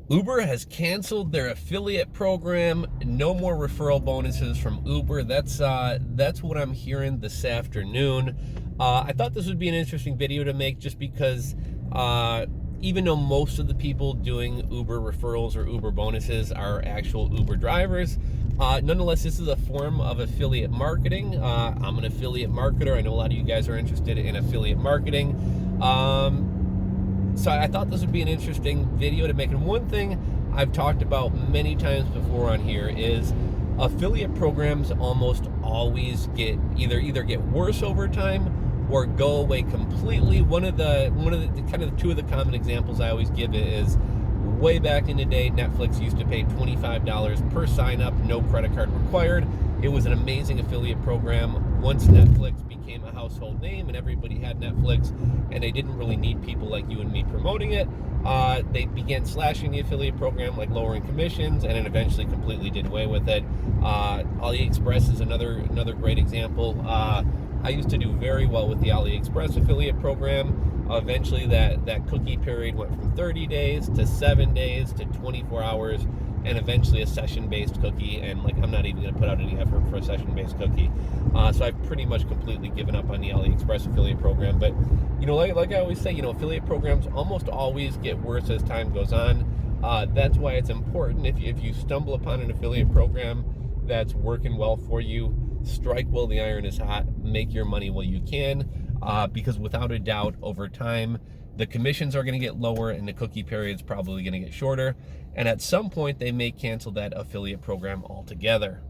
Uber has canceled their affiliate program. No more referral bonuses from Uber. That's what I'm hearing this afternoon. I thought this would be an interesting video to make just because even though most of the people doing Uber referrals or Uber bonuses are actual Uber drivers, nonetheless, this is a form of affiliate marketing. I'm an affiliate marketer. I know a lot of you guys are interested in affiliate marketing. So I thought this would be an interesting video to make. And one thing I've talked about many times before on here is affiliate programs almost always get either get worse over time or go away completely. One of the kind of two of the common examples I always give is way back in the day, Netflix used to pay $25 per sign up, no credit card required. It was an amazing affiliate program. Once Netflix became a household name and everybody had Netflix and they didn't really need people like you and me promoting it, they began slashing the affiliate program, like lowering commissions, and it eventually completely did away with it. AliExpress is another great example. I used to do very well with the AliExpress affiliate program. Eventually that cookie period went from 30 days to 7 days to 24 hours, and eventually a session-based cookie, and like I'm not even going to put out any effort for a session-based cookie. So I've pretty much completely given up on the AliExpress affiliate program. But like I always say, affiliate programs almost always get worse as time goes on. That's why it's important if you stumble upon an affiliate program that's working well for you, strike while the iron is hot, make your money while you can, because without a doubt, over time, the commissions are going to get lower and the cookie period's probably going to get shorter. And at some point, they may cancel that affiliate program altogether.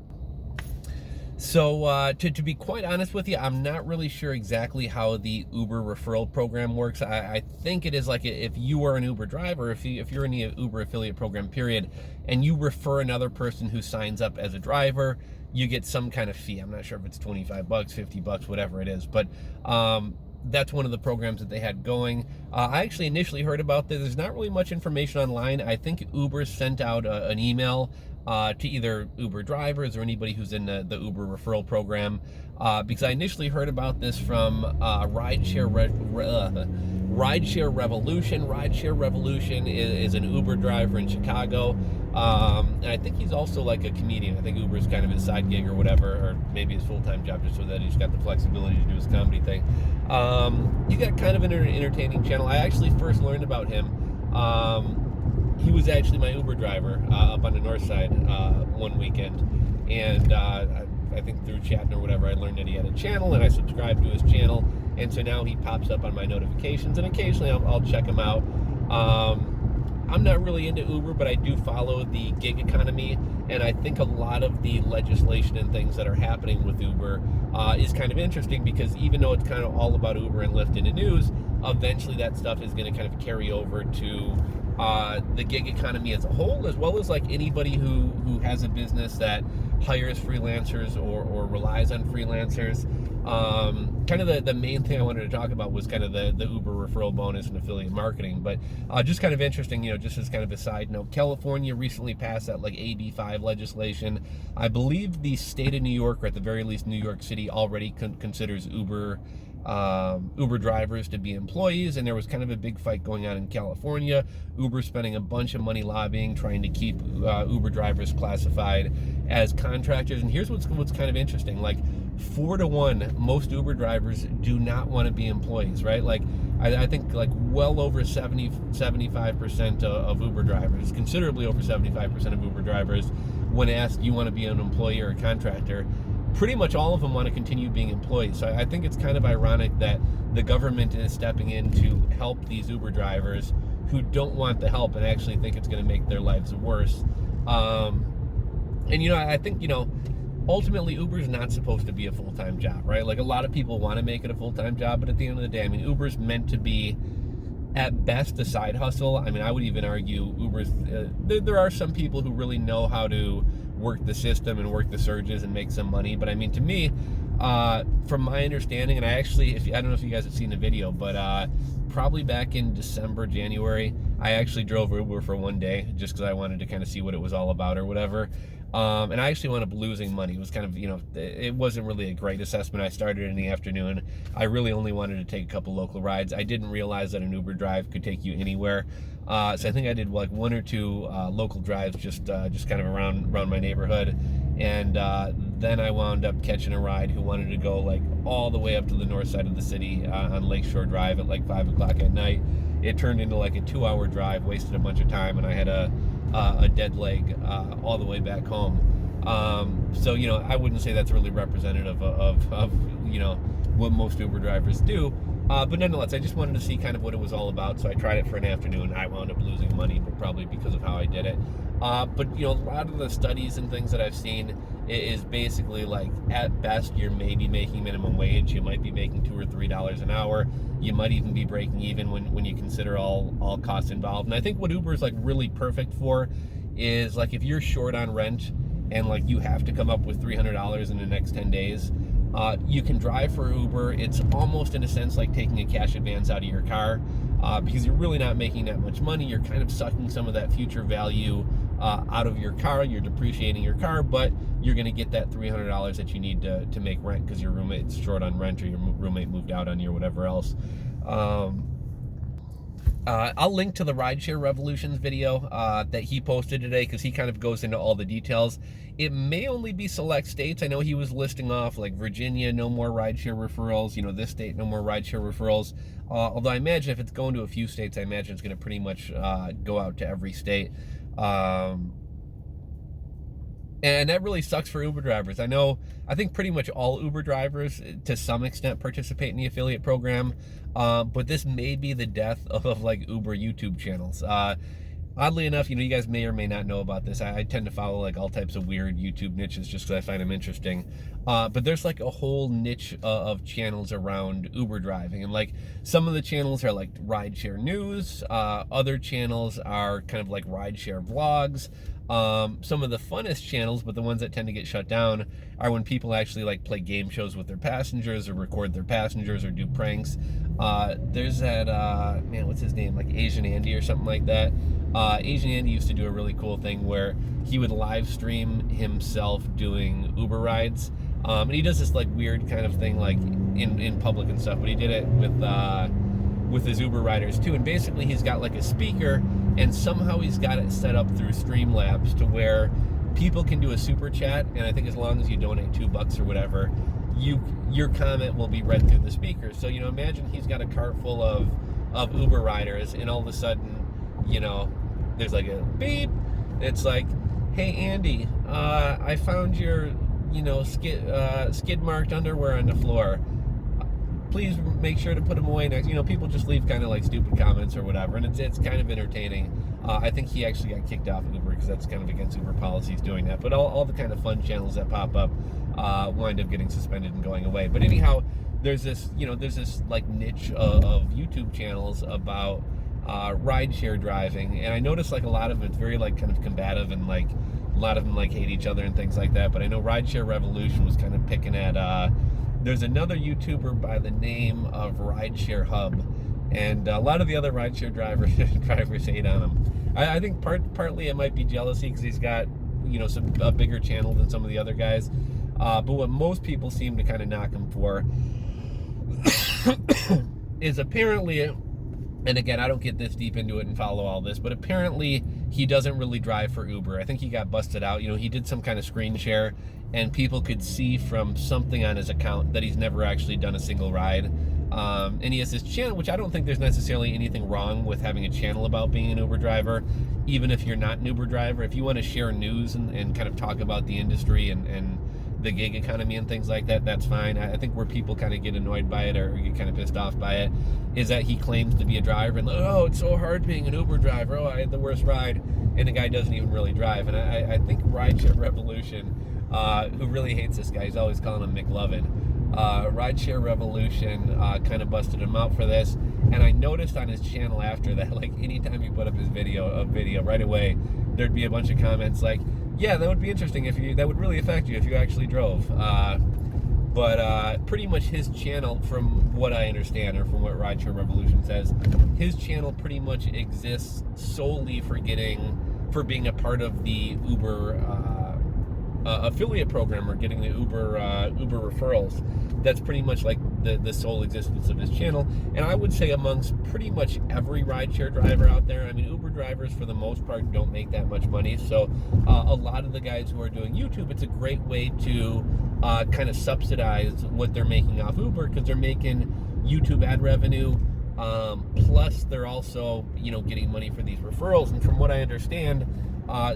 So to be quite honest with you, I'm not really sure exactly how the Uber referral program works. I think it is like if you are an Uber driver, if you're in the Uber affiliate program period, and you refer another person who signs up as a driver, you get some kind of fee. I'm not sure if it's $25, $50, whatever it is, but that's one of the programs that they had going. I actually initially heard about this. There's not really much information online. I think Uber sent out an email to either Uber drivers or anybody who's in the Uber referral program, because I initially heard about this from Rideshare Revolution. Rideshare Revolution is an Uber driver in Chicago, and I think he's also like a comedian. I think Uber is kind of his side gig or whatever, or maybe his full-time job, just so that he's got the flexibility to do his comedy thing. You got kind of an entertaining channel. I actually first learned about him. He was actually my Uber driver up on the north side one weekend, and I think through chatting or whatever, I learned that he had a channel, and I subscribed to his channel, and so now he pops up on my notifications, and occasionally I'll check him out. I'm not really into Uber, but I do follow the gig economy, and I think a lot of the legislation and things that are happening with Uber is kind of interesting, because even though it's kind of all about Uber and Lyft in the news, eventually that stuff is going to kind of carry over to the gig economy as a whole, as well as like anybody who has a business that hires freelancers or relies on freelancers. Kind of the main thing I wanted to talk about was kind of the Uber referral bonus and affiliate marketing, but just kind of interesting, just as kind of a side note, California recently passed that like AB 5 legislation. I believe the state of New York, or at the very least New York City, already considers Uber drivers to be employees, and there was kind of a big fight going on in California. Uber spending a bunch of money lobbying, trying to keep Uber drivers classified as contractors. And here's what's kind of interesting: like 4-to-1, most Uber drivers do not want to be employees, right? Like I think like well over 75% of Uber drivers, considerably over 75% of Uber drivers, when asked, you want to be an employee or a contractor, pretty much all of them want to continue being employees. So I think it's kind of ironic that the government is stepping in to help these Uber drivers who don't want the help and actually think it's going to make their lives worse. And I think ultimately Uber's not supposed to be a full-time job, right? Like a lot of people want to make it a full-time job, but at the end of the day, I mean, Uber's meant to be at best a side hustle. I mean, I would even argue Uber's there are some people who really know how to work the system and work the surges and make some money, but I mean, to me, from my understanding, and I actually, I don't know if you guys have seen the video, but probably back in December, January, I actually drove Uber for one day just because I wanted to kind of see what it was all about or whatever. And I actually wound up losing money. It was kind of, it wasn't really a great assessment. I started in the afternoon. I really only wanted to take a couple local rides. I didn't realize that an Uber drive could take you anywhere. So I think I did like 1 or 2 local drives, just kind of around my neighborhood, and then I wound up catching a ride who wanted to go like all the way up to the north side of the city on Lakeshore Drive at like 5 o'clock at night. It turned into like a 2-hour drive, wasted a bunch of time, and I had a dead leg all the way back home. So I wouldn't say that's really representative of what most Uber drivers do. But nonetheless, I just wanted to see kind of what it was all about, so I tried it for an afternoon. I wound up losing money, but probably because of how I did it. But a lot of the studies and things that I've seen is basically like, at best, you're maybe making minimum wage. You might be making $2 or $3 an hour. You might even be breaking even when you consider all costs involved. And I think what Uber is like really perfect for is like, if you're short on rent and like you have to come up with $300 in the next 10 days, you can drive for Uber. It's almost in a sense like taking a cash advance out of your car, because you're really not making that much money. You're kind of sucking some of that future value out of your car. You're depreciating your car, but you're going to get that $300 that you need to make rent because your roommate's short on rent, or your roommate moved out on you, or whatever else. I'll link to the Rideshare Revolutions video that he posted today, because he kind of goes into all the details. It may only be select states. I know he was listing off like Virginia, no more rideshare referrals. This state, no more rideshare referrals. Although I imagine if it's going to a few states, I imagine it's going to pretty much go out to every state. And that really sucks for Uber drivers. I think pretty much all Uber drivers, to some extent, participate in the affiliate program. But this may be the death of like Uber YouTube channels. Oddly enough, you guys may or may not know about this. I tend to follow like all types of weird YouTube niches just because I find them interesting. But there's like a whole niche of channels around Uber driving. And like some of the channels are like rideshare news. Other channels are kind of like rideshare vlogs. Some of the funnest channels, but the ones that tend to get shut down, are when people actually like play game shows with their passengers, or record their passengers, or do pranks. There's that man, what's his name, like Asian Andy or something like that. Asian Andy used to do a really cool thing where he would live stream himself doing Uber rides, and he does this like weird kind of thing like in public and stuff, but he did it with his Uber riders too. And basically he's got like a speaker, and somehow he's got it set up through Streamlabs to where people can do a super chat, and I think as long as you donate $2 or whatever, your comment will be read through the speaker. So imagine he's got a cart full of Uber riders, and all of a sudden there's like a beep. It's like, hey Andy, I found your skid marked underwear on the floor. Please make sure to put them away next. People just leave kind of like stupid comments or whatever, and it's kind of entertaining. I think he actually got kicked off of Uber because that's kind of against Uber policies doing that. But all the kind of fun channels that pop up wind up getting suspended and going away. But anyhow, there's this like niche of YouTube channels about rideshare driving, and I noticed like a lot of it's very like kind of combative, and like a lot of them like hate each other and things like that. But I know Rideshare Revolution was kind of picking at there's another YouTuber by the name of Rideshare Hub, and a lot of the other rideshare drivers hate on him. I think partly it might be jealousy because he's got a bigger channel than some of the other guys. But what most people seem to kind of knock him for is apparently, and again, I don't get this deep into it and follow all this, but apparently he doesn't really drive for Uber. I think he got busted out. He did some kind of screen share, and people could see from something on his account that he's never actually done a single ride. And he has this channel, which I don't think there's necessarily anything wrong with having a channel about being an Uber driver, even if you're not an Uber driver. If you want to share news and kind of talk about the industry and the gig economy and things like that, that's fine. I think where people kind of get annoyed by it or get kind of pissed off by it is that he claims to be a driver and it's so hard being an Uber driver. I had the worst ride, and the guy doesn't even really drive. And I think Rideshare Revolution, who really hates this guy, he's always calling him McLovin. Rideshare Revolution kind of busted him out for this, and I noticed on his channel after that, like anytime he put up his video right away, there'd be a bunch of comments like, yeah, that would be interesting that would really affect you if you actually drove. But pretty much his channel, from what I understand, or from what Rideshare Revolution says, his channel pretty much exists solely for being a part of the Uber affiliate program, or getting the Uber referrals. That's pretty much like the sole existence of his channel. And I would say amongst pretty much every rideshare driver out there, I mean, Uber drivers for the most part don't make that much money. So a lot of the guys who are doing YouTube, it's a great way to kind of subsidize what they're making off Uber, because they're making YouTube ad revenue. Plus they're also, you know, getting money for these referrals. And from what I understand,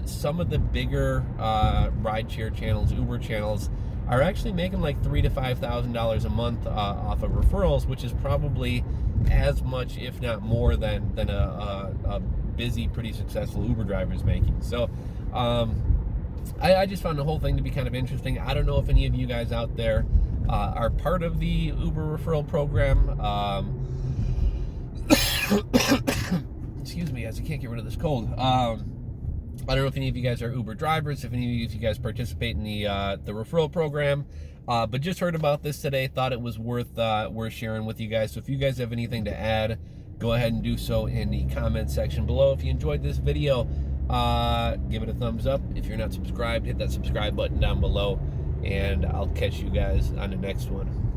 some of the bigger rideshare channels, Uber channels, are actually making like $3,000 to $5,000 a month off of referrals, which is probably as much, if not more, than a busy, pretty successful Uber driver is making. So I just found the whole thing to be kind of interesting. I don't know if any of you guys out there are part of the Uber referral program. Excuse me, guys, I can't get rid of this cold. I don't know if any of you guys are Uber drivers, if any of you guys participate in the referral program, but just heard about this today, thought it was worth sharing with you guys. So if you guys have anything to add, go ahead and do so in the comment section below. If you enjoyed this video, give it a thumbs up. If you're not subscribed, hit that subscribe button down below, and I'll catch you guys on the next one.